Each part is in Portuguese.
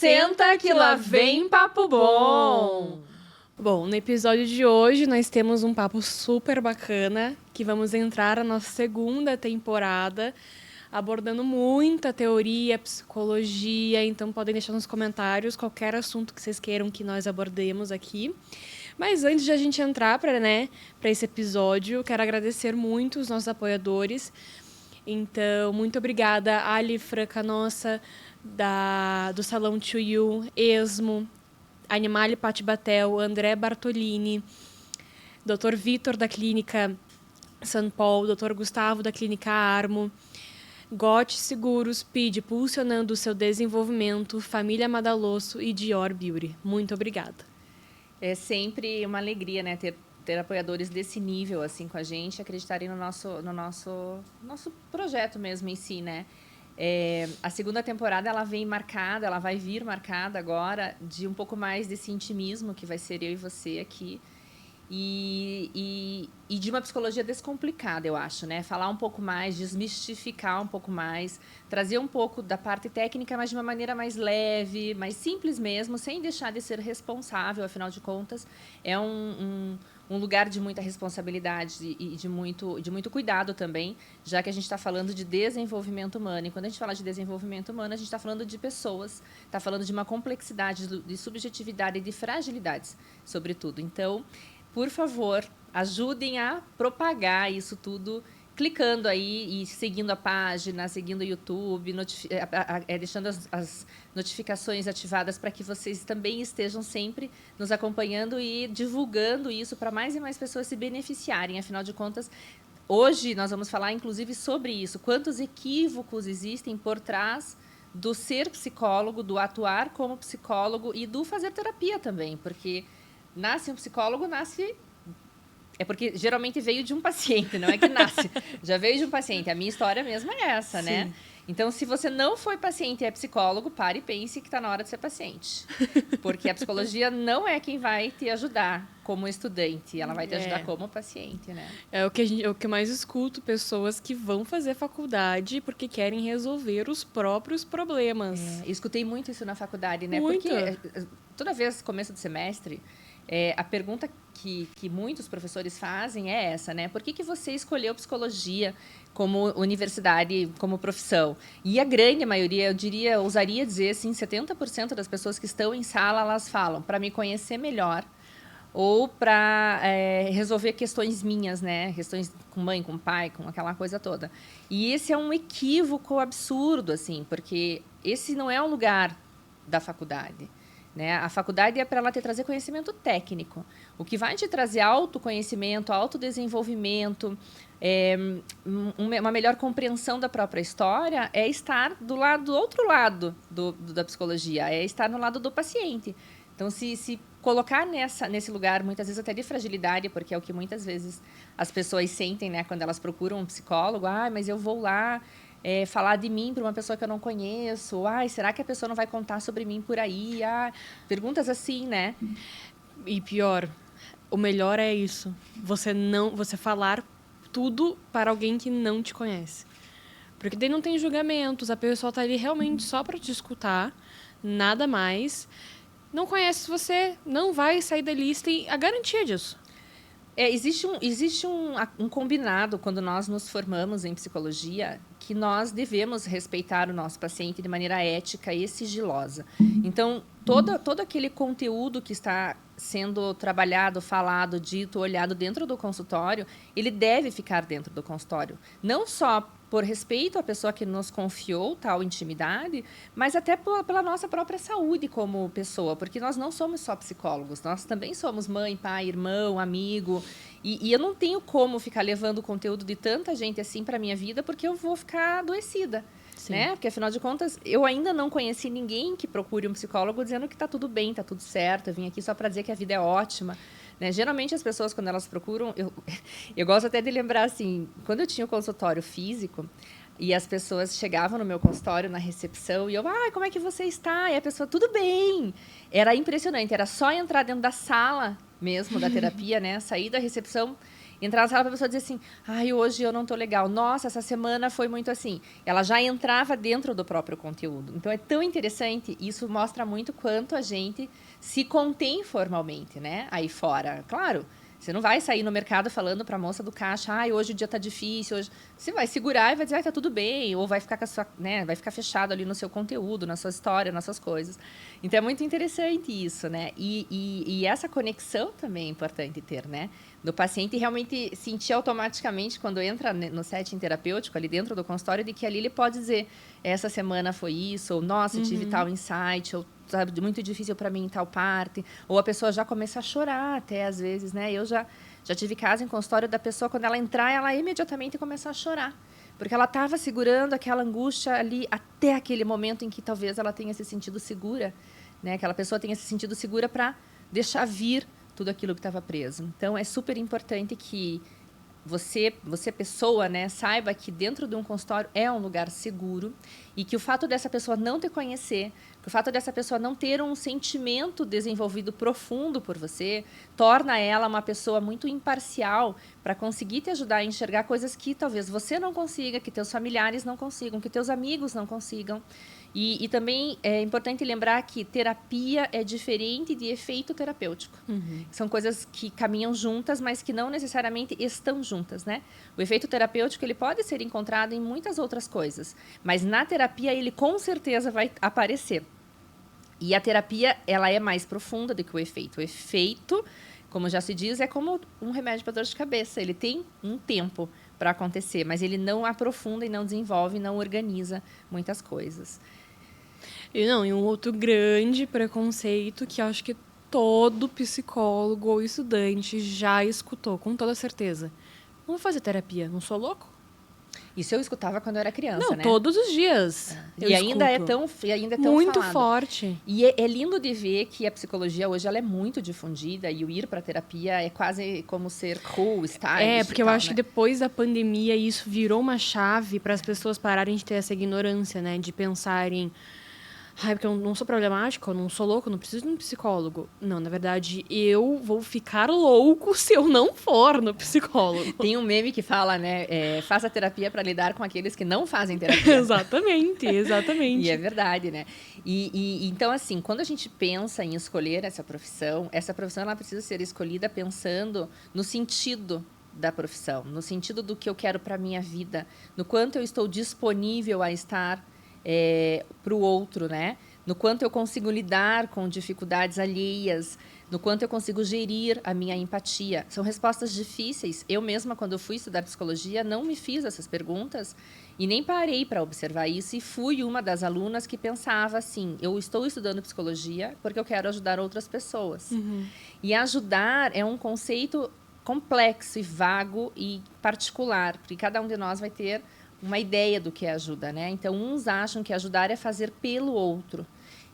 Senta que lá vem papo bom! Bom, no episódio de hoje nós temos um papo super bacana, que vamos entrar na nossa segunda temporada, abordando muita teoria, psicologia, então podem deixar nos comentários qualquer assunto que vocês queiram que nós abordemos aqui. Mas antes de a gente entrar para esse episódio, quero agradecer muito os nossos apoiadores. Então, muito obrigada, Ali Franca Nossa, do Salão To You, Esmo, Animale Pati Batel, André Bartolini, Dr. Vitor, da Clínica São Paulo, Dr. Gustavo, da Clínica Armo, Gote Seguros, PID, impulsionando o seu desenvolvimento, Família Madalosso e Dior Beauty. Muito obrigada. É sempre uma alegria, né, ter apoiadores desse nível assim com a gente, acreditarem no nosso projeto mesmo em si, né? A segunda temporada ela vai vir marcada agora de um pouco mais desse intimismo que vai ser eu e você aqui. E de uma psicologia descomplicada, eu acho, né? Falar um pouco mais, desmistificar um pouco mais, trazer um pouco da parte técnica, mas de uma maneira mais leve, mais simples mesmo, sem deixar de ser responsável, afinal de contas, é um lugar de muita responsabilidade e de muito cuidado também, já que a gente está falando de desenvolvimento humano. E quando a gente fala de desenvolvimento humano, a gente está falando de pessoas, está falando de uma complexidade, de subjetividade e de fragilidades, sobretudo. Então, por favor, ajudem a propagar isso tudo, clicando aí e seguindo a página, seguindo o YouTube, deixando as notificações ativadas para que vocês também estejam sempre nos acompanhando e divulgando isso para mais e mais pessoas se beneficiarem. Afinal de contas, hoje nós vamos falar, inclusive, sobre isso. Quantos equívocos existem por trás do ser psicólogo, do atuar como psicólogo e do fazer terapia também, porque nasce um psicólogo, é porque geralmente veio de um paciente, não é que nasce. Já veio de um paciente. A minha história mesmo é essa, Sim. né? Então, se você não foi paciente e é psicólogo, pare e pense que está na hora de ser paciente. Porque a psicologia não é quem vai te ajudar como estudante, ela vai te ajudar como paciente, né? É o que eu mais escuto, pessoas que vão fazer faculdade porque querem resolver os próprios problemas. Escutei muito isso na faculdade, né? Muito. Porque toda vez, começo do semestre, a pergunta que muitos professores fazem é essa, né? Por que você escolheu psicologia como universidade, como profissão? E a grande maioria, ousaria dizer assim, 70% das pessoas que estão em sala, elas falam para me conhecer melhor ou para resolver questões minhas, né? Questões com mãe, com pai, com aquela coisa toda. E esse é um equívoco absurdo, assim, porque esse não é um lugar da faculdade. Né? A faculdade é para ela te trazer conhecimento técnico. O que vai te trazer autoconhecimento, autodesenvolvimento, uma melhor compreensão da própria história é estar do outro lado da psicologia, é estar no lado do paciente. Então, se colocar nesse lugar, muitas vezes até de fragilidade, porque é o que muitas vezes as pessoas sentem, né, quando elas procuram um psicólogo, mas eu vou lá falar de mim para uma pessoa que eu não conheço. Será que a pessoa não vai contar sobre mim por aí? Perguntas assim, né? E pior, o melhor é isso. Você falar tudo para alguém que não te conhece. Porque daí não tem julgamentos. A pessoa está ali realmente só para te escutar, nada mais. Não conhece você, não vai sair da lista e a garantia disso. Existe um combinado quando nós nos formamos em psicologia que nós devemos respeitar o nosso paciente de maneira ética e sigilosa. Então, todo aquele conteúdo que está sendo trabalhado, falado, dito, olhado dentro do consultório, ele deve ficar dentro do consultório. Não só por respeito à pessoa que nos confiou tal intimidade, mas até pela nossa própria saúde como pessoa, porque nós não somos só psicólogos, nós também somos mãe, pai, irmão, amigo, e eu não tenho como ficar levando o conteúdo de tanta gente assim para a minha vida, porque eu vou ficar adoecida. Né? Porque, afinal de contas, eu ainda não conheci ninguém que procure um psicólogo dizendo que está tudo bem, está tudo certo, eu vim aqui só para dizer que a vida é ótima. Né? Geralmente, as pessoas, quando elas procuram... Eu gosto até de lembrar, assim, quando eu tinha o consultório físico e as pessoas chegavam no meu consultório, na recepção, e eu, como é que você está? E a pessoa, tudo bem. Era impressionante, era só entrar dentro da sala mesmo, da terapia, né? Sair da recepção Entrar na sala para a pessoa dizer assim, ai, hoje eu não tô legal. Nossa, essa semana foi muito assim. Ela já entrava dentro do próprio conteúdo. Então, é tão interessante. Isso mostra muito quanto a gente se contém formalmente, né? Aí fora. Claro, você não vai sair no mercado falando para a moça do caixa, ai, hoje o dia tá difícil. Hoje... Você vai segurar e vai dizer, ai, tá tudo bem. Ou vai ficar com a sua, né? Vai ficar fechado ali no seu conteúdo, na sua história, nas suas coisas. Então, é muito interessante isso, né? E essa conexão também é importante ter, né? Do paciente realmente sentir automaticamente, quando entra no setting terapêutico, ali dentro do consultório, de que ali ele pode dizer, essa semana foi isso, ou nossa, tive tal insight, ou sabe, muito difícil para mim em tal parte, ou a pessoa já começa a chorar até às vezes, né? Eu já tive caso em consultório da pessoa, quando ela entrar, ela imediatamente começa a chorar, porque ela estava segurando aquela angústia ali até aquele momento em que talvez ela tenha se sentido segura, né? Aquela pessoa tenha se sentido segura para deixar vir tudo aquilo que estava preso. Então, é super importante que você pessoa, né, saiba que dentro de um consultório é um lugar seguro e que o fato dessa pessoa não te conhecer, que o fato dessa pessoa não ter um sentimento desenvolvido profundo por você, torna ela uma pessoa muito imparcial para conseguir te ajudar a enxergar coisas que talvez você não consiga, que teus familiares não consigam, que teus amigos não consigam. E também é importante lembrar que terapia é diferente de efeito terapêutico. São coisas que caminham juntas, mas que não necessariamente estão juntas, né? O efeito terapêutico ele pode ser encontrado em muitas outras coisas, mas na terapia ele com certeza vai aparecer. E a terapia ela é mais profunda do que o efeito. O efeito, como já se diz, é como um remédio para dor de cabeça. Ele tem um tempo para acontecer, mas ele não aprofunda e não desenvolve, não organiza muitas coisas. E um outro grande preconceito que eu acho que todo psicólogo ou estudante já escutou, com toda certeza. Não vou fazer terapia, não sou louco? Isso eu escutava quando eu era criança, né? Todos os dias. E ainda é tão muito falado. Forte. E é lindo de ver que a psicologia hoje ela é muito difundida e o ir para terapia é quase como ser cool, style. Porque eu acho que depois da pandemia isso virou uma chave para as pessoas pararem de ter essa ignorância, né? De pensarem, porque eu não sou problemático, eu não sou louco, eu não preciso de um psicólogo. Não, na verdade, eu vou ficar louco se eu não for no psicólogo. Tem um meme que fala, né? Faça terapia para lidar com aqueles que não fazem terapia. Exatamente. E é verdade, né? E então, assim, quando a gente pensa em escolher essa profissão ela precisa ser escolhida pensando no sentido da profissão, no sentido do que eu quero para a minha vida, no quanto eu estou disponível a estar para o outro, né? No quanto eu consigo lidar com dificuldades alheias, no quanto eu consigo gerir a minha empatia. São respostas difíceis. Eu mesma, quando eu fui estudar psicologia, não me fiz essas perguntas e nem parei para observar isso e fui uma das alunas que pensava assim, eu estou estudando psicologia porque eu quero ajudar outras pessoas. E ajudar é um conceito complexo e vago e particular, porque cada um de nós vai ter uma ideia do que é ajuda, né? Então, uns acham que ajudar é fazer pelo outro.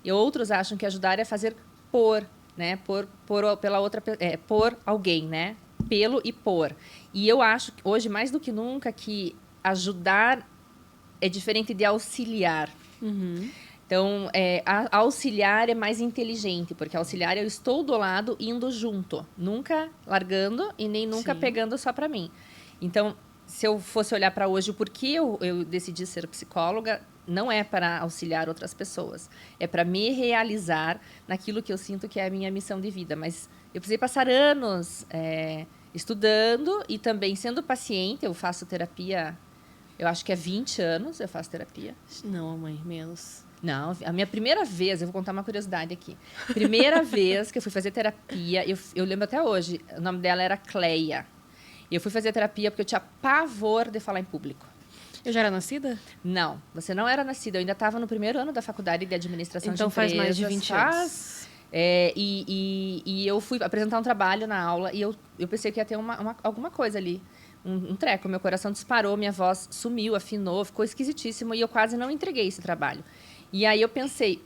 E outros acham que ajudar é fazer por, né? Pela outra, por alguém, né? Pelo e por. E eu acho, hoje, mais do que nunca, que ajudar é diferente de auxiliar. Então, auxiliar é mais inteligente, porque auxiliar eu estou do lado indo junto, nunca largando e nem nunca pegando só para mim. Então, se eu fosse olhar para hoje, o porquê eu decidi ser psicóloga, não é para auxiliar outras pessoas. É para me realizar naquilo que eu sinto que é a minha missão de vida. Mas eu precisei passar anos estudando e também sendo paciente. Eu faço terapia, eu acho que há 20 anos eu faço terapia. Não, mãe, menos. Não, a minha primeira vez, eu vou contar uma curiosidade aqui. Primeira vez que eu fui fazer terapia, eu lembro até hoje, o nome dela era Cleia. E eu fui fazer terapia porque eu tinha pavor de falar em público. Eu já era nascida? Não, você não era nascida. Eu ainda estava no primeiro ano da faculdade de administração de empresas. Então faz mais de 20 anos. E eu fui apresentar um trabalho na aula e eu pensei que ia ter alguma coisa ali. Um treco. Meu coração disparou, minha voz sumiu, afinou, ficou esquisitíssimo e eu quase não entreguei esse trabalho. E aí eu pensei,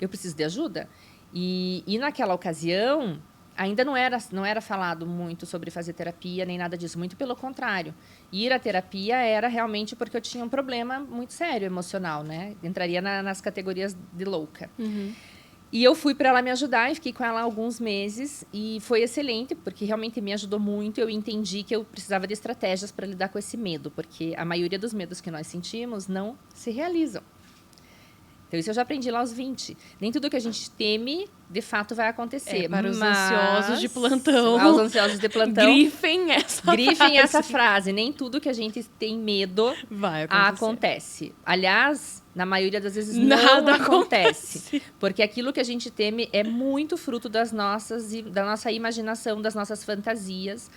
eu preciso de ajuda? E naquela ocasião... Ainda não era falado muito sobre fazer terapia, nem nada disso. Muito pelo contrário. Ir à terapia era realmente porque eu tinha um problema muito sério emocional, né? Entraria nas categorias de louca. E eu fui para ela me ajudar e fiquei com ela alguns meses e foi excelente, porque realmente me ajudou muito. Eu entendi que eu precisava de estratégias para lidar com esse medo, porque a maioria dos medos que nós sentimos não se realizam. Então, isso eu já aprendi lá aos 20. Nem tudo que a gente teme, de fato, vai acontecer. Para os ansiosos de plantão. Aos ansiosos de plantão. Grifem essa frase. Nem tudo que a gente tem medo vai acontece. Aliás, na maioria das vezes nada acontece. Porque aquilo que a gente teme é muito fruto da nossa imaginação, das nossas fantasias.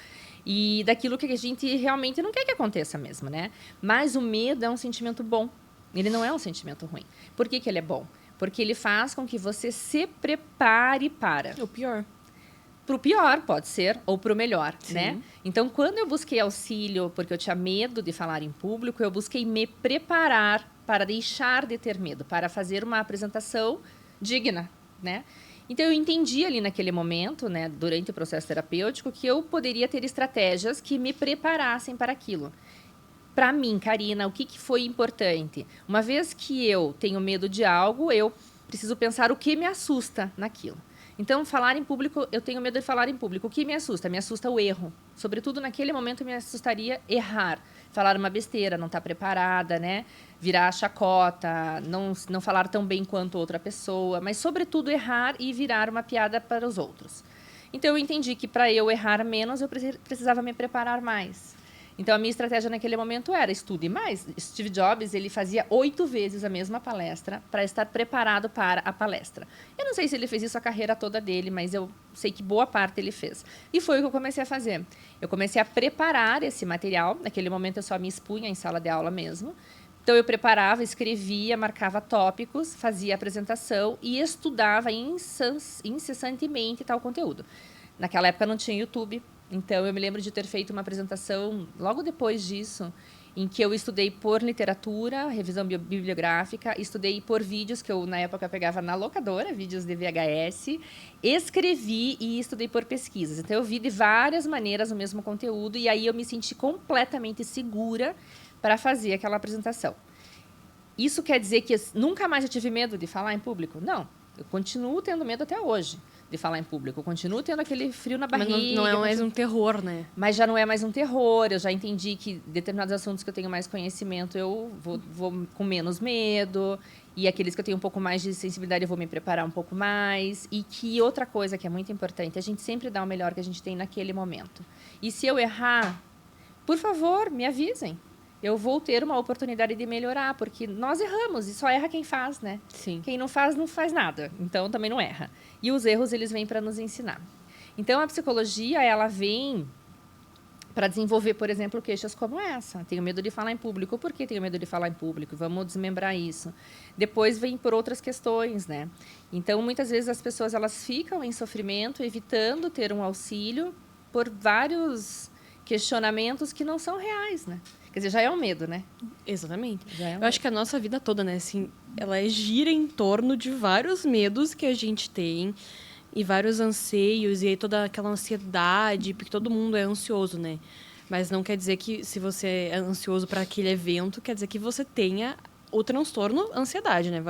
E daquilo que a gente realmente não quer que aconteça mesmo, né? Mas o medo é um sentimento bom. Ele não é um sentimento ruim. Por que ele é bom? Porque ele faz com que você se prepare para... O pior. Para o pior, pode ser, ou para o melhor, né? Então, quando eu busquei auxílio, porque eu tinha medo de falar em público, eu busquei me preparar para deixar de ter medo, para fazer uma apresentação digna, né? Então, eu entendi ali naquele momento, né, durante o processo terapêutico, que eu poderia ter estratégias que me preparassem para aquilo. Para mim, Karina, o que foi importante? Uma vez que eu tenho medo de algo, eu preciso pensar o que me assusta naquilo. Então, falar em público, eu tenho medo de falar em público. O que me assusta? Me assusta o erro. Sobretudo, naquele momento, me assustaria errar. Falar uma besteira, não estar preparada, né? Virar chacota, não falar tão bem quanto outra pessoa. Mas, sobretudo, errar e virar uma piada para os outros. Então, eu entendi que para eu errar menos, eu precisava me preparar mais. Então, a minha estratégia naquele momento era estude mais. Steve Jobs, ele fazia 8 vezes a mesma palestra para estar preparado para a palestra. Eu não sei se ele fez isso a carreira toda dele, mas eu sei que boa parte ele fez. E foi o que eu comecei a fazer. Eu comecei a preparar esse material. Naquele momento, eu só me expunha em sala de aula mesmo. Então, eu preparava, escrevia, marcava tópicos, fazia apresentação e estudava incessantemente tal conteúdo. Naquela época, não tinha YouTube. Então, eu me lembro de ter feito uma apresentação logo depois disso, em que eu estudei por literatura, revisão bibliográfica, estudei por vídeos que eu, na época, pegava na locadora, vídeos de VHS, escrevi e estudei por pesquisas. Então, eu vi de várias maneiras o mesmo conteúdo e aí eu me senti completamente segura para fazer aquela apresentação. Isso quer dizer que nunca mais eu tive medo de falar em público? Não, eu continuo tendo medo até hoje de falar em público. Eu continuo tendo aquele frio na barriga. Mas não é mais um terror, né? Mas já não é mais um terror. Eu já entendi que determinados assuntos que eu tenho mais conhecimento, eu vou com menos medo. E aqueles que eu tenho um pouco mais de sensibilidade, eu vou me preparar um pouco mais. E que outra coisa que é muito importante, a gente sempre dá o melhor que a gente tem naquele momento. E se eu errar, por favor, me avisem. Eu vou ter uma oportunidade de melhorar, porque nós erramos e só erra quem faz, né? Sim. Quem não faz nada, então também não erra. E os erros, eles vêm para nos ensinar. Então, a psicologia, ela vem para desenvolver, por exemplo, queixas como essa. Tenho medo de falar em público. Por que tenho medo de falar em público? Vamos desmembrar isso. Depois vem por outras questões, né? Então, muitas vezes as pessoas elas ficam em sofrimento, evitando ter um auxílio por vários questionamentos que não são reais, né? Quer dizer, já é um medo, né? Exatamente. Eu acho que a nossa vida toda, né, assim, ela gira em torno de vários medos que a gente tem e vários anseios e aí toda aquela ansiedade, porque todo mundo é ansioso, né? Mas não quer dizer que se você é ansioso para aquele evento, quer dizer que você tenha o transtorno ansiedade, né?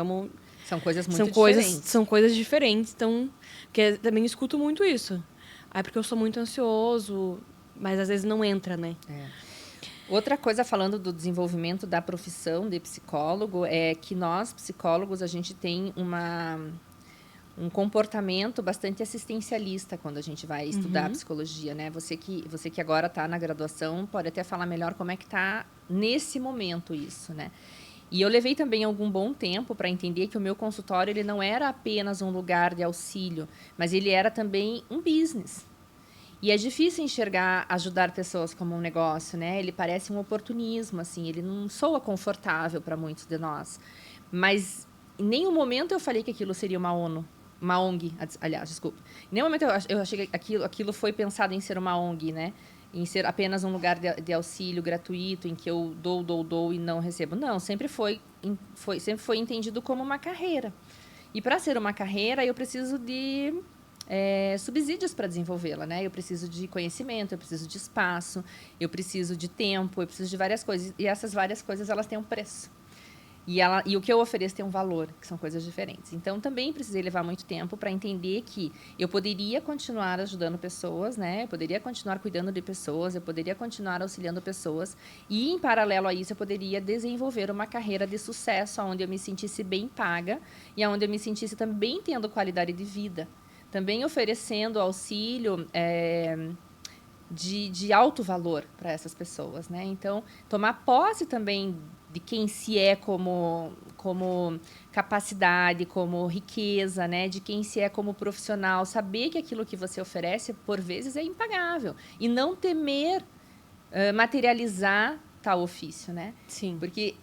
São coisas muito diferentes. São coisas diferentes, então, porque eu também escuto muito isso. Porque eu sou muito ansioso, mas às vezes não entra, né? Outra coisa, falando do desenvolvimento da profissão de psicólogo, é que nós, psicólogos, a gente tem um comportamento bastante assistencialista quando a gente vai estudar psicologia, né? Você que agora está na graduação pode até falar melhor como é que está nesse momento isso, né? E eu levei também algum bom tempo para entender que o meu consultório ele não era apenas um lugar de auxílio, mas ele era também um business. E é difícil enxergar ajudar pessoas como um negócio, né? Ele parece um oportunismo, assim, ele não soa confortável para muitos de nós. Mas em nenhum momento eu falei que aquilo seria uma ONG, aliás, desculpa. Em nenhum momento eu achei que aquilo foi pensado em ser uma ONG, né? Em ser apenas um lugar de auxílio gratuito, em que eu dou e não recebo. Não, sempre foi entendido como uma carreira. E para ser uma carreira, eu preciso de subsídios para desenvolvê-la, né? Eu preciso de conhecimento, eu preciso de espaço, eu preciso de tempo, eu preciso de várias coisas. E essas várias coisas, elas têm um preço. E o que eu ofereço tem um valor, que são coisas diferentes. Então, também precisei levar muito tempo para entender que eu poderia continuar ajudando pessoas, né? Eu poderia continuar cuidando de pessoas, eu poderia continuar auxiliando pessoas. E, em paralelo a isso, eu poderia desenvolver uma carreira de sucesso, onde eu me sentisse bem paga e onde eu me sentisse também tendo qualidade de vida. Também oferecendo auxílio de alto valor para essas pessoas, né? Então, tomar posse também de quem se é como capacidade, como riqueza, né? De quem se é como profissional, saber que aquilo que você oferece, por vezes, é impagável. E não temer materializar tal ofício, né? Sim. Porque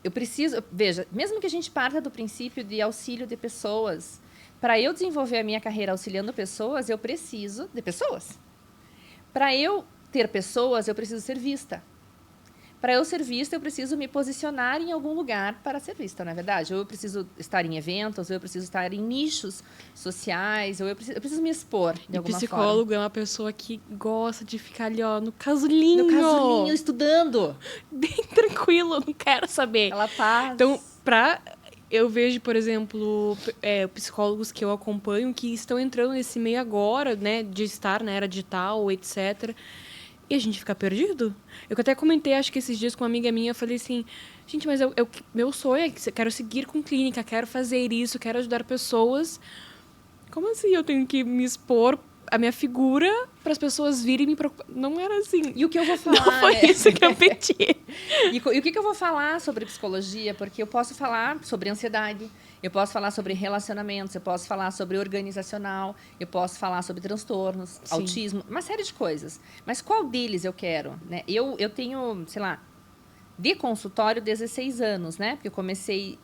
eu preciso... Veja, mesmo que a gente parta do princípio de auxílio de pessoas, para eu desenvolver a minha carreira auxiliando pessoas, eu preciso de pessoas. Para eu ter pessoas, eu preciso ser vista. Para eu ser vista, eu preciso me posicionar em algum lugar para ser vista, não é verdade? Ou eu preciso estar em eventos, ou eu preciso estar em nichos sociais, ou eu preciso me expor de alguma forma. E psicólogo é uma pessoa que gosta de ficar ali, ó, no casulinho. No casulinho, estudando. Bem tranquilo, não quero saber. Ela paz. Então, eu vejo, por exemplo, psicólogos que eu acompanho que estão entrando nesse meio agora, né, de estar na era digital, etc. E a gente fica perdido. Eu até comentei, acho que esses dias com uma amiga minha, eu falei assim, gente, mas meu sonho é que eu quero seguir com clínica, quero fazer isso, quero ajudar pessoas. Como assim eu tenho que me expor a minha figura para as pessoas virem me procurar? Não era assim. E o que eu vou falar... Não foi isso que eu pedi. E o que eu vou falar sobre psicologia? Porque eu posso falar sobre ansiedade, eu posso falar sobre relacionamentos, eu posso falar sobre organizacional, eu posso falar sobre transtornos, Sim. autismo, uma série de coisas. Mas qual deles eu quero? Né? Eu tenho, sei lá, de consultório 16 anos, né? Porque eu comecei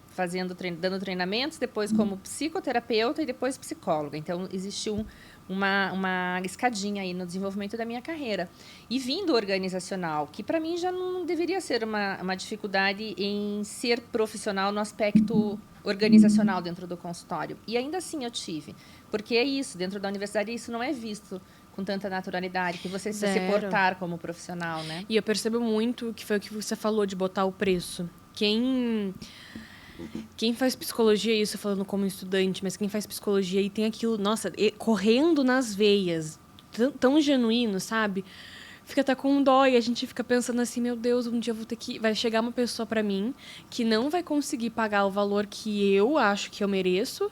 dando treinamentos, depois como psicoterapeuta e depois psicóloga. Então, existiu uma escadinha aí no desenvolvimento da minha carreira. E vindo organizacional, que para mim já não deveria ser uma dificuldade em ser profissional no aspecto organizacional dentro do consultório. E ainda assim eu tive. Porque é isso, dentro da universidade isso não é visto com tanta naturalidade, que você precisa se portar como profissional, né? E eu percebo muito que foi o que você falou de botar o preço. Quem faz psicologia, isso falando como estudante, mas quem faz psicologia e tem aquilo, nossa, correndo nas veias, tão genuíno, sabe? Fica até com dó e a gente fica pensando assim, meu Deus, um dia eu vou ter que... Vai chegar uma pessoa pra mim que não vai conseguir pagar o valor que eu acho que eu mereço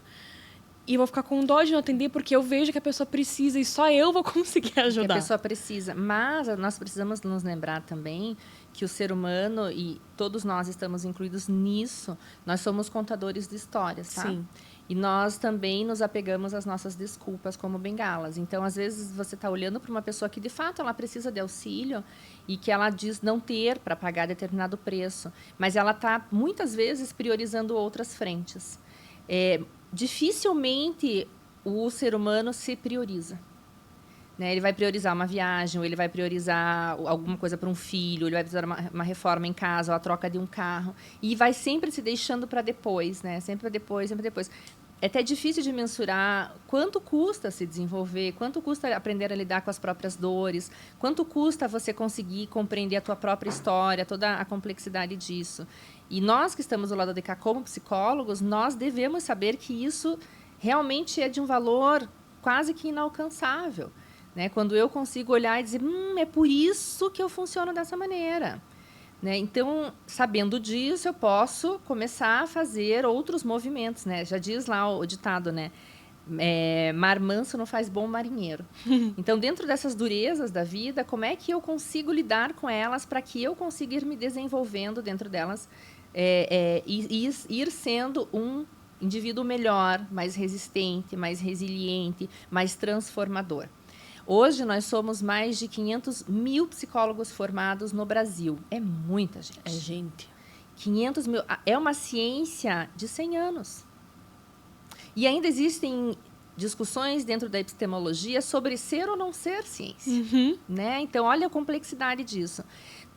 e vou ficar com dó de não atender porque eu vejo que a pessoa precisa e só eu vou conseguir ajudar. Que a pessoa precisa. Mas nós precisamos nos lembrar também que o ser humano, e todos nós estamos incluídos nisso, nós somos contadores de histórias, tá? Sim. E nós também nos apegamos às nossas desculpas como bengalas. Então, às vezes, você está olhando para uma pessoa que, de fato, ela precisa de auxílio e que ela diz não ter para pagar determinado preço. Mas ela está, muitas vezes, priorizando outras frentes. Dificilmente o ser humano se prioriza. Né? Ele vai priorizar uma viagem, ou ele vai priorizar alguma coisa para um filho, ele vai priorizar uma reforma em casa, ou a troca de um carro. E vai sempre se deixando para depois, né? Sempre para depois, sempre depois. É até difícil de mensurar quanto custa se desenvolver, quanto custa aprender a lidar com as próprias dores, quanto custa você conseguir compreender a tua própria história, toda a complexidade disso. E nós que estamos do lado de cá como psicólogos, nós devemos saber que isso realmente é de um valor quase que inalcançável. Né? Quando eu consigo olhar e dizer, é por isso que eu funciono dessa maneira. Né? Então, sabendo disso, eu posso começar a fazer outros movimentos. Né? Já diz lá o ditado, né? Mar manso não faz bom marinheiro. Então, dentro dessas durezas da vida, como é que eu consigo lidar com elas para que eu consiga ir me desenvolvendo dentro delas e ir sendo um indivíduo melhor, mais resistente, mais resiliente, mais transformador. Hoje, nós somos mais de 500 mil psicólogos formados no Brasil. É muita gente. É gente. 500 mil. É uma ciência de 100 anos. E ainda existem discussões dentro da epistemologia sobre ser ou não ser ciência. Uhum. Né? Então, olha a complexidade disso.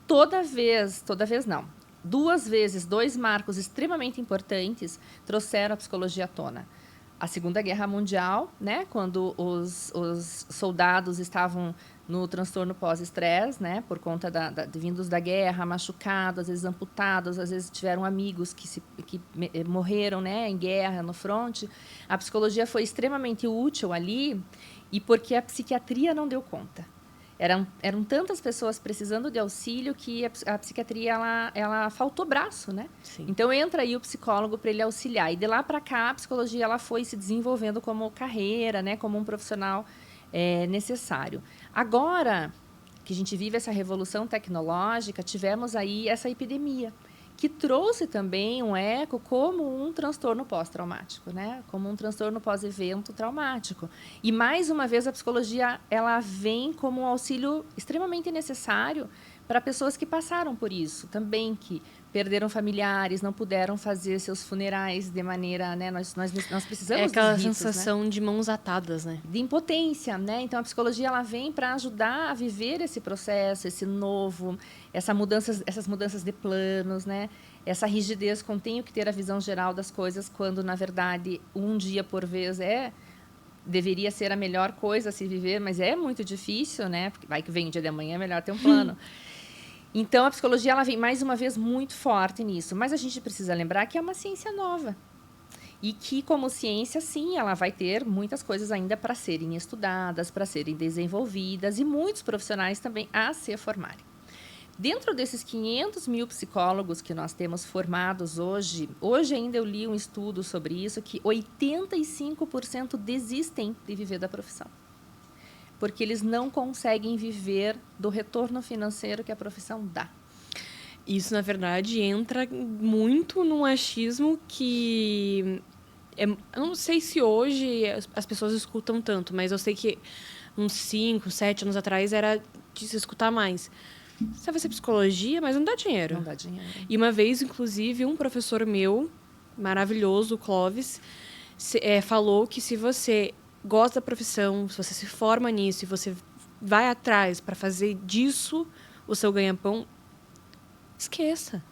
Toda vez não. 2 vezes, 2 marcos extremamente importantes trouxeram a psicologia à tona. a Segunda Guerra Mundial, né? Quando os soldados estavam no transtorno pós-estresse, né? Por conta vindos da guerra, machucados, às vezes amputados, às vezes tiveram amigos que morreram, né? Em guerra, no fronte. A psicologia foi extremamente útil ali, e porque a psiquiatria não deu conta. Eram tantas pessoas precisando de auxílio que a psiquiatria ela faltou braço, né? Sim. Então entra aí o psicólogo para ele auxiliar. E de lá para cá a psicologia ela foi se desenvolvendo como carreira, né? Como um profissional necessário. Agora que a gente vive essa revolução tecnológica, tivemos aí essa epidemia, que trouxe também um eco como um transtorno pós-traumático, né? Como um transtorno pós-evento traumático. E, mais uma vez, a psicologia ela vem como um auxílio extremamente necessário para pessoas que passaram por isso, também que perderam familiares, não puderam fazer seus funerais de maneira, né? Nós precisamos É aquela dos ritos, sensação, né? de mãos atadas, né? De impotência, né? Então a psicologia ela vem para ajudar a viver esse processo, esse novo, essas mudanças de planos, né? Essa rigidez com tenho que ter a visão geral das coisas, quando na verdade um dia por vez deveria ser a melhor coisa a se viver, mas é muito difícil, né? Porque vai que vem o dia de amanhã, é melhor ter um plano. Então, a psicologia ela vem, mais uma vez, muito forte nisso. Mas a gente precisa lembrar que é uma ciência nova. E que, como ciência, sim, ela vai ter muitas coisas ainda para serem estudadas, para serem desenvolvidas, e muitos profissionais também a se formarem. Dentro desses 500 mil psicólogos que nós temos formados hoje ainda eu li um estudo sobre isso, que 85% desistem de viver da profissão. Porque eles não conseguem viver do retorno financeiro que a profissão dá. Isso, na verdade, entra muito num achismo que... eu não sei se hoje as pessoas escutam tanto, mas eu sei que uns 5, 7 anos atrás era de se escutar mais. Você vai fazer psicologia, mas não dá dinheiro. Não dá dinheiro. E uma vez, inclusive, um professor meu, maravilhoso, o Clóvis, falou que se você gosta da profissão, se você se forma nisso e você vai atrás para fazer disso o seu ganha-pão, esqueça.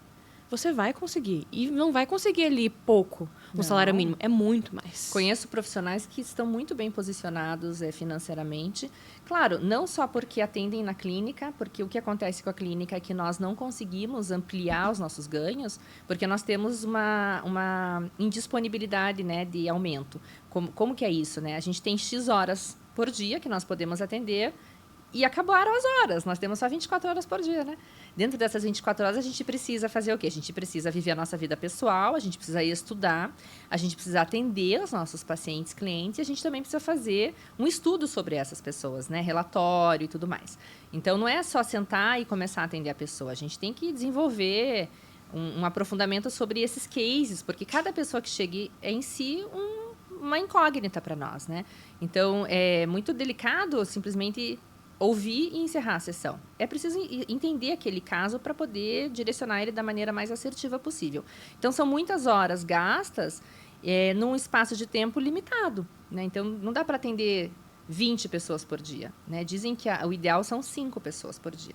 Você vai conseguir. E não vai conseguir ali pouco no salário mínimo. É muito mais. Conheço profissionais que estão muito bem posicionados financeiramente. Claro, não só porque atendem na clínica, porque o que acontece com a clínica é que nós não conseguimos ampliar os nossos ganhos, porque nós temos uma indisponibilidade, né, de aumento. Como que é isso, né? A gente tem X horas por dia que nós podemos atender e acabaram as horas. Nós temos só 24 horas por dia, né? Dentro dessas 24 horas, a gente precisa fazer o quê? A gente precisa viver a nossa vida pessoal, a gente precisa ir estudar, a gente precisa atender os nossos pacientes, clientes, e a gente também precisa fazer um estudo sobre essas pessoas, né? Relatório e tudo mais. Então, não é só sentar e começar a atender a pessoa. A gente tem que desenvolver um aprofundamento sobre esses cases, porque cada pessoa que chegue é em si uma incógnita para nós, né? Então, é muito delicado simplesmente ouvir e encerrar a sessão. É preciso entender aquele caso para poder direcionar ele da maneira mais assertiva possível. Então, são muitas horas gastas num espaço de tempo limitado, né? Então, não dá para atender 20 pessoas por dia, né? Dizem que o ideal são 5 pessoas por dia.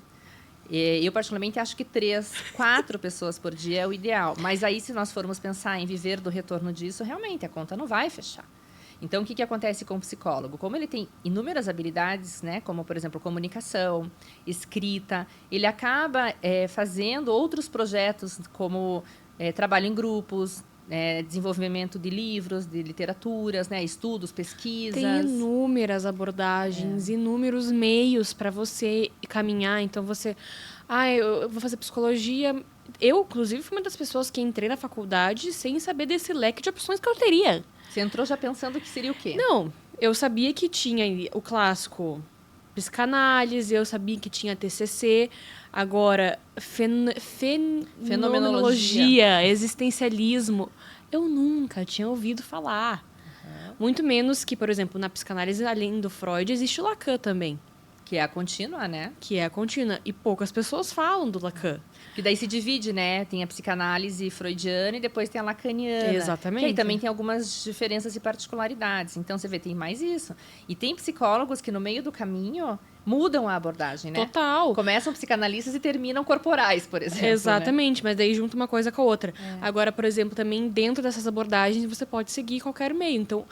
Eu, particularmente, acho que 3, 4 pessoas por dia é o ideal. Mas aí, se nós formos pensar em viver do retorno disso, realmente, a conta não vai fechar. Então, o que acontece com o psicólogo? Como ele tem inúmeras habilidades, né, como, por exemplo, comunicação, escrita, ele acaba fazendo outros projetos, como trabalho em grupos, desenvolvimento de livros, de literaturas, né, estudos, pesquisas. Tem inúmeras abordagens, inúmeros meios para você caminhar. Então, eu vou fazer psicologia. Eu, inclusive, fui uma das pessoas que entrei na faculdade sem saber desse leque de opções que eu teria. Você entrou já pensando que seria o quê? Não, eu sabia que tinha o clássico psicanálise, eu sabia que tinha TCC, agora fenomenologia, existencialismo, eu nunca tinha ouvido falar. Muito menos que, por exemplo, na psicanálise, além do Freud, existe o Lacan também. Que é a contínua, né? Que é a contínua. E poucas pessoas falam do Lacan. Que daí se divide, né? Tem a psicanálise freudiana e depois tem a lacaniana. Exatamente. Que aí também tem algumas diferenças e particularidades. Então, você vê, tem mais isso. E tem psicólogos que, no meio do caminho, mudam a abordagem, né? Total. Começam psicanalistas e terminam corporais, por exemplo. Exatamente, mas daí junta uma coisa com a outra. Agora, por exemplo, também dentro dessas abordagens, você pode seguir qualquer meio. Então,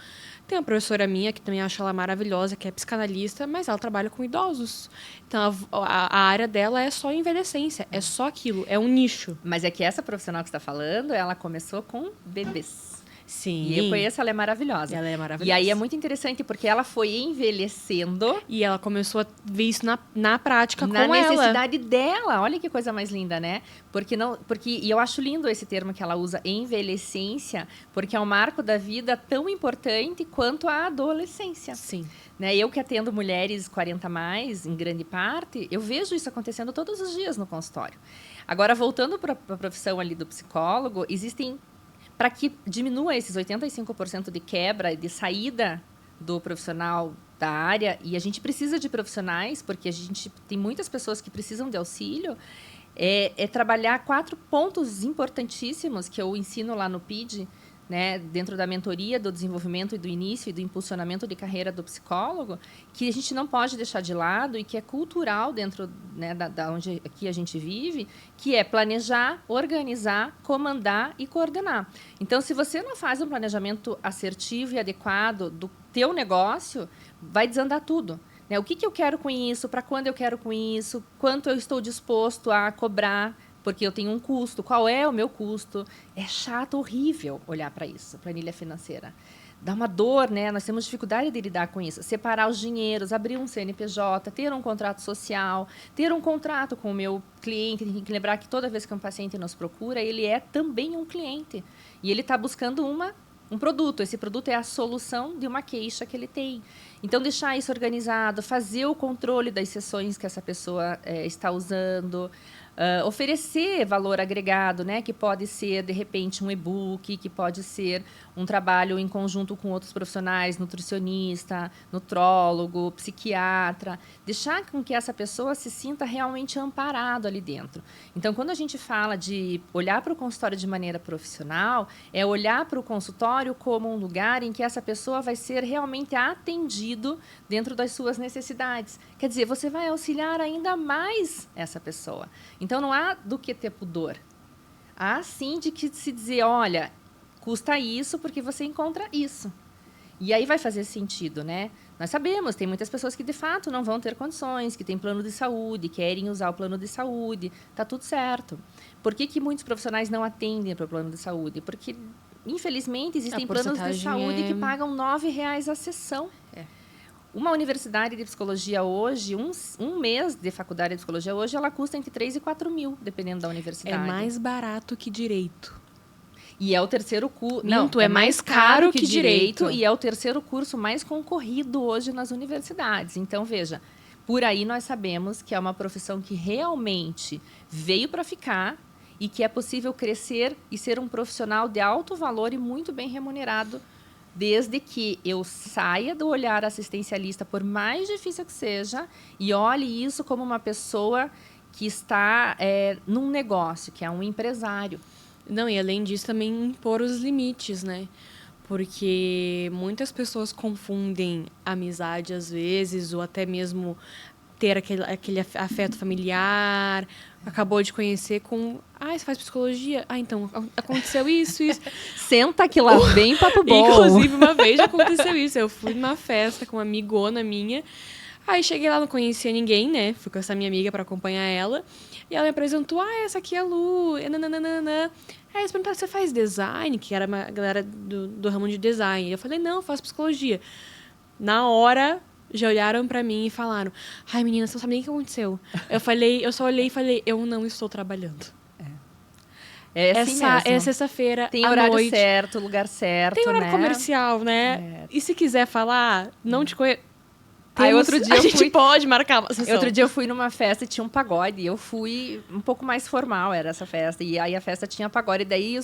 tem uma professora minha, que também acho ela maravilhosa, que é psicanalista, mas ela trabalha com idosos. Então, a área dela é só envelhecência, é só aquilo, é um nicho. Mas é que essa profissional que você está falando, ela começou com bebês. Sim. E eu conheço, ela é maravilhosa. Ela é maravilhosa. E aí é muito interessante, porque ela foi envelhecendo... E ela começou a ver isso na prática com na ela. necessidade dela. Olha que coisa mais linda, né? E eu acho lindo esse termo que ela usa, envelhecência, porque é um marco da vida tão importante quanto a adolescência. Sim. Né? Eu que atendo mulheres 40 mais, em grande parte, eu vejo isso acontecendo todos os dias no consultório. Agora, voltando para a profissão ali do psicólogo, existem... Para que diminua esses 85% de quebra e de saída do profissional da área, e a gente precisa de profissionais, porque a gente tem muitas pessoas que precisam de auxílio, é trabalhar 4 pontos importantíssimos que eu ensino lá no PID, né, dentro da mentoria do desenvolvimento e do início e do impulsionamento de carreira do psicólogo, que a gente não pode deixar de lado e que é cultural dentro, né, da onde aqui a gente vive, que é planejar, organizar, comandar e coordenar. Então, se você não faz um planejamento assertivo e adequado do teu negócio, vai desandar tudo. Né? O que eu quero com isso? Para quando eu quero com isso? Quanto eu estou disposto a cobrar? Porque eu tenho um custo. Qual é o meu custo? É chato, horrível olhar para isso, planilha financeira. Dá uma dor, né? Nós temos dificuldade de lidar com isso. Separar os dinheiros, abrir um CNPJ, ter um contrato social, ter um contrato com o meu cliente. Tem que lembrar que toda vez que um paciente nos procura, ele é também um cliente. E ele está buscando um produto. Esse produto é a solução de uma queixa que ele tem. Então, deixar isso organizado, fazer o controle das sessões que essa pessoa está usando, oferecer valor agregado, né? Que pode ser, de repente, um e-book, que pode ser um trabalho em conjunto com outros profissionais, nutricionista, nutrólogo, psiquiatra. Deixar com que essa pessoa se sinta realmente amparado ali dentro. Então, quando a gente fala de olhar para o consultório de maneira profissional, é olhar para o consultório como um lugar em que essa pessoa vai ser realmente atendido dentro das suas necessidades. Quer dizer, você vai auxiliar ainda mais essa pessoa. Então, não há do que ter pudor. Há, sim, de que se dizer, olha, custa isso porque você encontra isso. E aí vai fazer sentido, né? Nós sabemos, tem muitas pessoas que, de fato, não vão ter condições, que têm plano de saúde, querem usar o plano de saúde. Está tudo certo. Por que muitos profissionais não atendem para o plano de saúde? Porque, infelizmente, existem planos de saúde que pagam R$9 a sessão. Uma universidade de psicologia hoje, um mês de faculdade de psicologia hoje, ela custa entre 3 e 4 mil, dependendo da universidade. É mais barato que direito. E é o terceiro curso... Não, é mais caro que direito. E é o terceiro curso mais concorrido hoje nas universidades. Então, veja, por aí nós sabemos que é uma profissão que realmente veio para ficar e que é possível crescer e ser um profissional de alto valor e muito bem remunerado, desde que eu saia do olhar assistencialista, por mais difícil que seja, e olhe isso como uma pessoa que está num negócio, que é um empresário. Não, e além disso também impor os limites, né? Porque muitas pessoas confundem amizade às vezes, ou até mesmo ter aquele afeto familiar, acabou de conhecer com... Ah, você faz psicologia? Ah, então, aconteceu isso. Senta que lá vem papo bom. Inclusive, uma vez já aconteceu isso. Eu fui numa festa com uma amigona minha. Aí cheguei lá, não conhecia ninguém, né? Fui com essa minha amiga para acompanhar ela. E ela me apresentou, essa aqui é a Lu. Nananana. Aí eles perguntaram, você faz design? Que era uma galera do ramo de design. Eu falei, não, eu faço psicologia. Na hora, já olharam para mim e falaram, ai, menina, você não sabe nem o que aconteceu. Eu só olhei e falei, eu não estou trabalhando. É assim mesmo. É sexta-feira, tem à horário noite. certo, lugar certo, tem horário né? comercial, né? E se quiser falar, não te conheço... Aí outro dia a gente pode marcar uma sessão. Outro dia eu fui numa festa e tinha um pagode. E eu fui um pouco mais formal, era essa festa. E aí a festa tinha pagode. E daí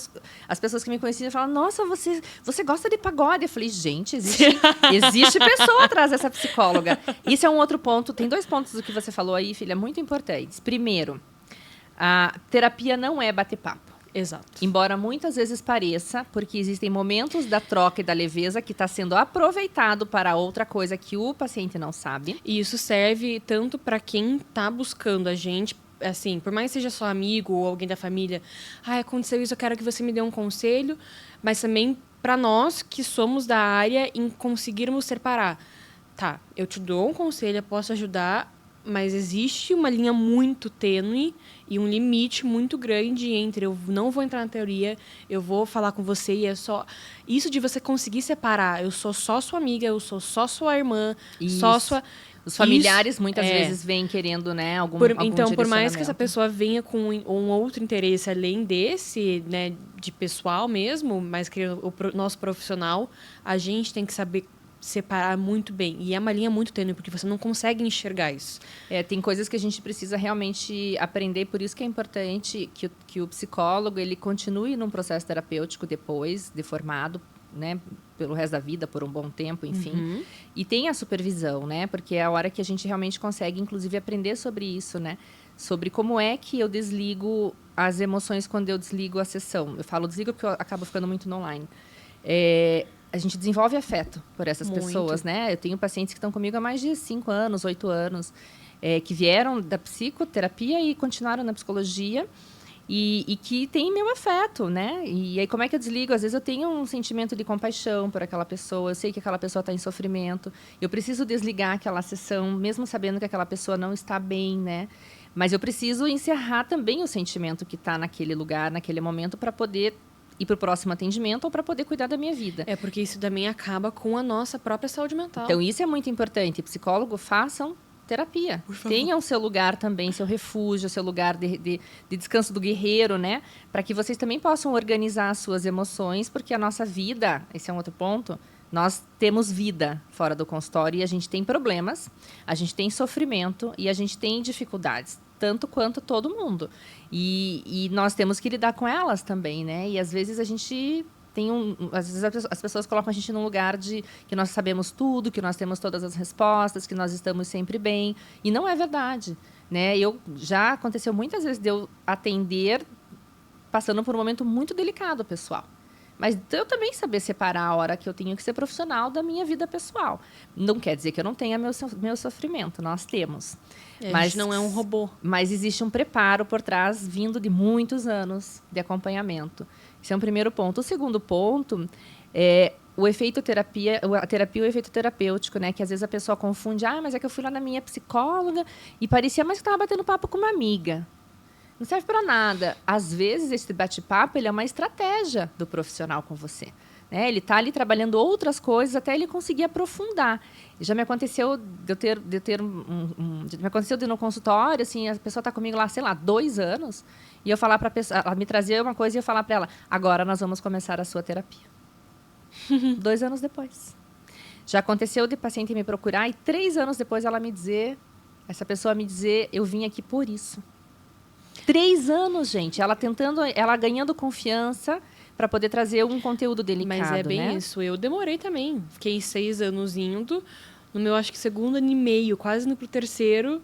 as pessoas que me conheciam falavam, nossa, você gosta de pagode? Eu falei, gente, existe pessoa atrás dessa psicóloga. Isso é um outro ponto. Tem 2 pontos do que você falou aí, filha, muito importantes. Primeiro, a terapia não é bater papo. Exato. Embora muitas vezes pareça, porque existem momentos da troca e da leveza que está sendo aproveitado para outra coisa que o paciente não sabe. E isso serve tanto para quem está buscando a gente, assim, por mais que seja só amigo ou alguém da família, aconteceu isso, eu quero que você me dê um conselho, mas também para nós que somos da área em conseguirmos separar. Tá, eu te dou um conselho, eu posso ajudar, mas existe uma linha muito tênue e um limite muito grande entre eu não vou entrar na teoria, eu vou falar com você e é só... Isso de você conseguir separar, eu sou só sua amiga, eu sou só sua irmã, só sua... Os familiares muitas vezes vêm querendo, né, algum Então, por mais que essa pessoa venha com um outro interesse além desse, né, de pessoal mesmo, mas que o nosso profissional, a gente tem que saber separar muito bem. E é uma linha muito tênue, porque você não consegue enxergar isso. Tem coisas que a gente precisa realmente aprender, por isso que é importante que o psicólogo ele continue num processo terapêutico depois de formado, né, pelo resto da vida, por um bom tempo, enfim. E tem a supervisão, né, porque é a hora que a gente realmente consegue, inclusive, aprender sobre isso, né, sobre como é que eu desligo as emoções quando eu desligo a sessão. Eu falo desligo porque eu acabo ficando muito no online. A gente desenvolve afeto por essas pessoas, né? Eu tenho pacientes que estão comigo há mais de 5 anos, 8 anos, que vieram da psicoterapia e continuaram na psicologia e que têm meu afeto, né? E aí, como é que eu desligo? Às vezes eu tenho um sentimento de compaixão por aquela pessoa, eu sei que aquela pessoa está em sofrimento, eu preciso desligar aquela sessão, mesmo sabendo que aquela pessoa não está bem, né? Mas eu preciso encerrar também o sentimento que está naquele lugar, naquele momento, para poder ir para o próximo atendimento ou para poder cuidar da minha vida. Porque isso também acaba com a nossa própria saúde mental. Então, isso é muito importante. Psicólogo, façam terapia. Tenham seu lugar também, seu refúgio, seu lugar de descanso do guerreiro, né? Para que vocês também possam organizar as suas emoções, porque a nossa vida, esse é um outro ponto, nós temos vida fora do consultório e a gente tem problemas, a gente tem sofrimento e a gente tem dificuldades, tanto quanto todo mundo. E nós temos que lidar com elas também, né? E às vezes a gente tem às vezes as pessoas colocam a gente num lugar de que nós sabemos tudo, que nós temos todas as respostas, que nós estamos sempre bem. E não é verdade, né? Já aconteceu muitas vezes de eu atender passando por um momento muito delicado, pessoal. Mas eu também saber separar a hora que eu tenho que ser profissional da minha vida pessoal. Não quer dizer que eu não tenha meu sofrimento, nós temos. Mas a gente não é um robô. Mas existe um preparo por trás, vindo de muitos anos de acompanhamento. Esse é um primeiro ponto. O segundo ponto é o efeito terapia, a terapia e o efeito terapêutico, né? Que às vezes a pessoa confunde, mas é que eu fui lá na minha psicóloga e parecia mais que estava batendo papo com uma amiga. Não serve para nada. Às vezes, esse bate-papo ele é uma estratégia do profissional com você. Né? Ele está ali trabalhando outras coisas até ele conseguir aprofundar. E já me aconteceu me aconteceu de ir no consultório, assim, a pessoa está comigo lá, sei lá, 2 anos, e eu falar para a pessoa, ela me trazia uma coisa e eu falar para ela, agora nós vamos começar a sua terapia. 2 anos depois. Já aconteceu de paciente me procurar e 3 anos depois essa pessoa me dizer, eu vim aqui por isso. 3 anos, gente. Ela ganhando confiança para poder trazer um conteúdo delicado. Mas é bem né? isso. Eu demorei também. Fiquei 6 anos indo. No meu, acho que 2º ano e meio, quase indo pro 3º.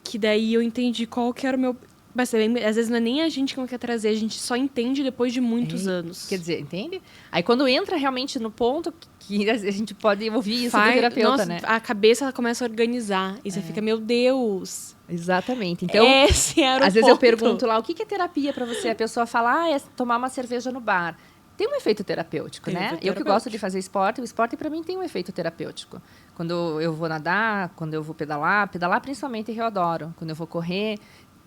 Que daí eu entendi qual que era o meu... Mas às vezes não é nem a gente que quer trazer, a gente só entende depois de muitos anos. Quer dizer, entende? Aí quando entra realmente no ponto que a gente pode ouvir isso do terapeuta, nossa, né? A cabeça ela começa a organizar. E você fica, meu Deus... Exatamente. Então, esse era o às vezes ponto. eu pergunto lá, o que é terapia para você? A pessoa fala, é tomar uma cerveja no bar. Tem um efeito terapêutico, né? Eu que gosto de fazer esporte, o esporte para mim tem um efeito terapêutico. Quando eu vou nadar, quando eu vou pedalar principalmente eu adoro. Quando eu vou correr,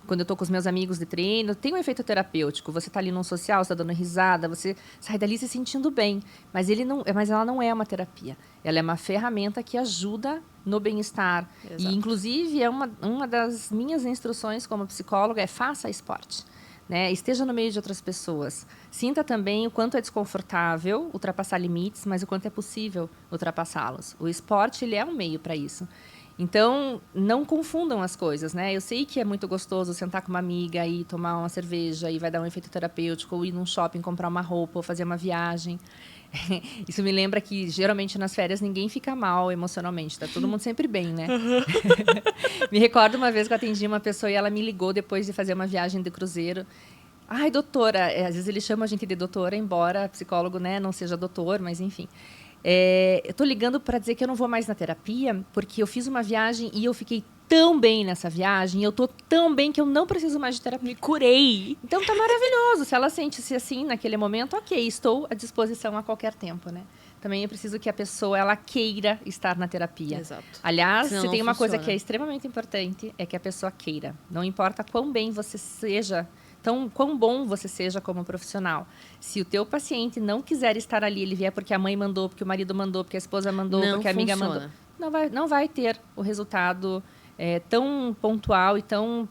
quando eu estou com os meus amigos de treino, tem um efeito terapêutico. Você está ali num social, você está dando risada, você sai dali se sentindo bem. Mas ela não é uma terapia. Ela é uma ferramenta que ajuda no bem-estar. Exato. E, inclusive, uma das minhas instruções como psicóloga é faça esporte. né? Esteja no meio de outras pessoas. Sinta também o quanto é desconfortável ultrapassar limites, mas o quanto é possível ultrapassá-los. O esporte, ele é um meio para isso. Então, não confundam as coisas, né? Eu sei que é muito gostoso sentar com uma amiga e tomar uma cerveja e vai dar um efeito terapêutico, ou ir num shopping comprar uma roupa, ou fazer uma viagem. Isso me lembra que, geralmente, nas férias, ninguém fica mal emocionalmente. Tá todo mundo sempre bem, né? Me recordo uma vez que eu atendi uma pessoa e ela me ligou depois de fazer uma viagem de cruzeiro. Ai, doutora, às vezes eles chamam a gente de doutora, embora psicólogo, né, não seja doutor, mas enfim. Eu tô ligando para dizer que eu não vou mais na terapia, porque eu fiz uma viagem e eu fiquei tão bem nessa viagem, eu tô tão bem que eu não preciso mais de terapia. Me curei. Então tá maravilhoso. Se ela sente-se assim naquele momento, ok, estou à disposição a qualquer tempo, né? Também eu preciso que a pessoa ela queira estar na terapia. Exato. Aliás, Senão se não tem uma coisa funciona. que é extremamente importante, é que a pessoa queira. Não importa quão bem você seja, quão bom você seja como profissional. Se o teu paciente não quiser estar ali, ele vier porque a mãe mandou, porque o marido mandou, porque a esposa mandou, Não porque a amiga funciona. mandou, não vai ter o resultado tão pontual e tão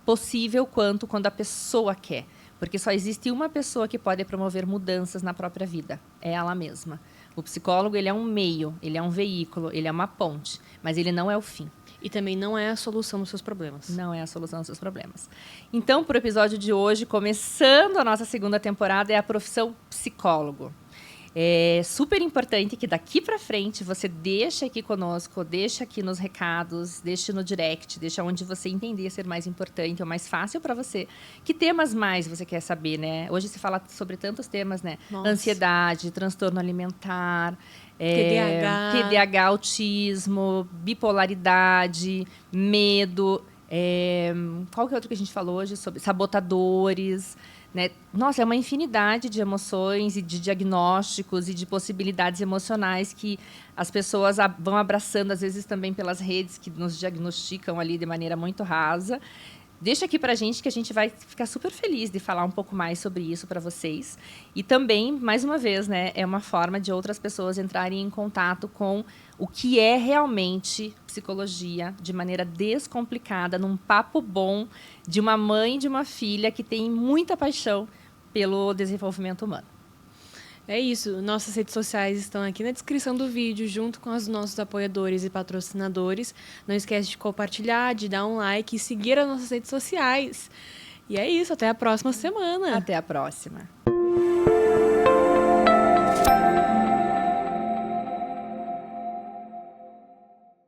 possível quanto quando a pessoa quer. Porque só existe uma pessoa que pode promover mudanças na própria vida. É ela mesma. O psicólogo, ele é um meio, ele é um veículo, ele é uma ponte. Mas ele não é o fim. E também não é a solução dos seus problemas. Não é a solução dos seus problemas. Então, para o episódio de hoje, começando a nossa segunda temporada, é a profissão psicólogo. É super importante que daqui para frente você deixe aqui conosco, deixe aqui nos recados, deixe no direct, deixe onde você entender ser mais importante ou mais fácil para você. Que temas mais você quer saber, né? Hoje se fala sobre tantos temas, né? Nossa. Ansiedade, transtorno alimentar, TDAH, autismo, bipolaridade, medo. Qual que é outro que a gente falou hoje? Sobre sabotadores. Né? Nossa, é uma infinidade de emoções e de diagnósticos e de possibilidades emocionais que as pessoas vão abraçando, às vezes também pelas redes que nos diagnosticam ali de maneira muito rasa. Deixa aqui para a gente que a gente vai ficar super feliz de falar um pouco mais sobre isso para vocês. E também, mais uma vez, né, é uma forma de outras pessoas entrarem em contato com o que é realmente psicologia, de maneira descomplicada, num papo bom de uma mãe e de uma filha que tem muita paixão pelo desenvolvimento humano. É isso. Nossas redes sociais estão aqui na descrição do vídeo, junto com os nossos apoiadores e patrocinadores. Não esquece de compartilhar, de dar um like e seguir as nossas redes sociais. E é isso. Até a próxima semana. Até a próxima.